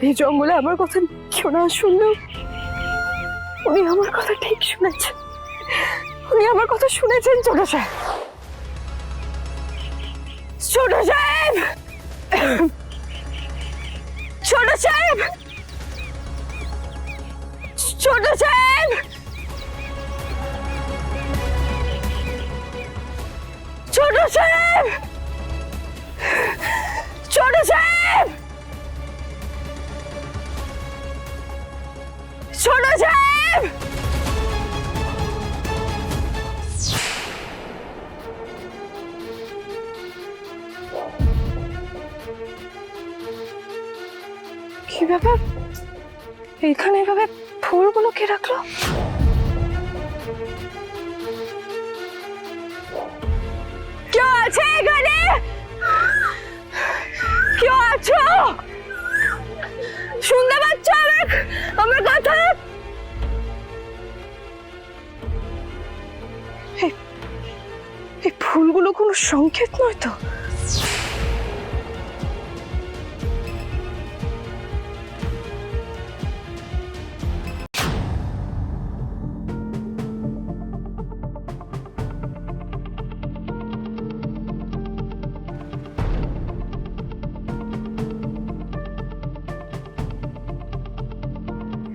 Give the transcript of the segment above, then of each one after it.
এই জঙ্গলে আমার কথা কেউ না শুনলেও উনি আমার কথা ঠিক শুনেছেন। উনি আমার কথা শুনেছেন ছোট সাহেব। ছোট সাহেব, ছোট সাহেব, ছোট সাহেব, ছোট সাহেব, ছোট সাহেব, ছোট সাহেব। কি ব্যাপার, এইখানে এভাবে ফুলগুলো কে রাখলো? কেউ আছে এখানে? কেউ আছো? শুনতে পাচ্ছ আমার কথা? এই ফুলগুলো কোনো সংকেত নয় তো?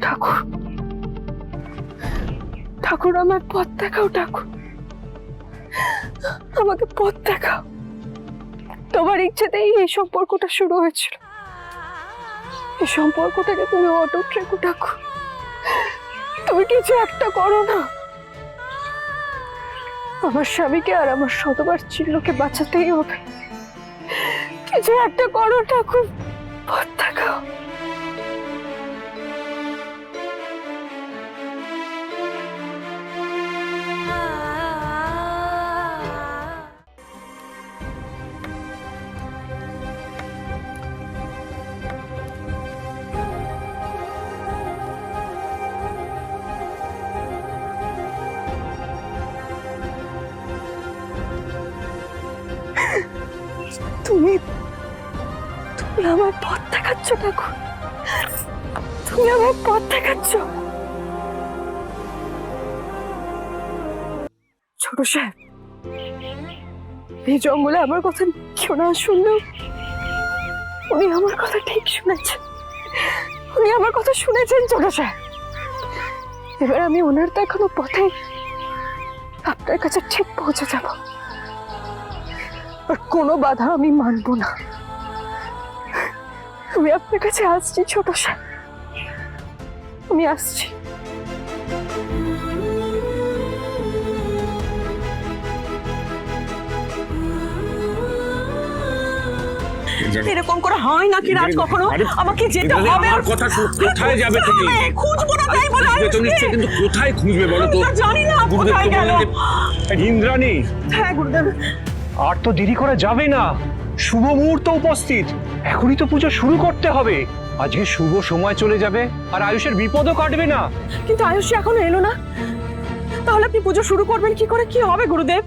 ঠাকুর, ঠাকুর আমার পথ দেখাও। ঠাকুর আমাকে পথ দেখাও। তোমার ইচ্ছেতেই এই সম্পর্কটা শুরু হয়েছিল। এই সম্পর্কটাকে তুমি অটুট রেখো ঠাকুর। তুমি কিছু একটা করো না। আমার স্বামীকে আর আমার শতবার চিহ্নকে বাঁচাতেই হবে। কিছু একটা করো ঠাকুর, পথ দেখাও। তুমি তুমি আমার পথ দেখাচ্ছ ঠাকুর। তুমি আমার পথ দেখাচ্ছ। ছোট সাহেব, এই জঙ্গলে আমার কথা কেউ না শুনলেও উনি আমার কথা ঠিক শুনেছেন। উনি আমার কথা শুনেছেন ছোট সাহেব। এবার আমি ওনার দেখানো পথে আপনার কাছে ঠিক পৌঁছে যাব। আর কোনো বাধা আমি মানব না। আমি আপনার কাছে আসছি ছোট সাহেব, আমি আসছি। এরকম করে হয় নাকি রাজ কখনো? আমাকে যেতে হবে। আমার কথা কোথায় যাবে তুমি? খুঁজবো না তাই বলে তো নিশ্চয়ই, কিন্তু কোথায় খুঁজবে বলো তো? জানি না কোথায় গেল। ইন্দ্রাণী, হ্যাঁ গুরুদেব। আর তো দেরি করা যাবে না। শুভ মুহূর্ত উপস্থিত। এখনই তো পুজো শুরু করতে হবে। আজকে শুভ সময় চলে যাবে আর আয়ুষের বিপদও কাটবে না। কিন্তু আয়ুষ এখনো এলো না। তাহলে আপনি পুজো শুরু করবেন কি করে? কি হবে গুরুদেব?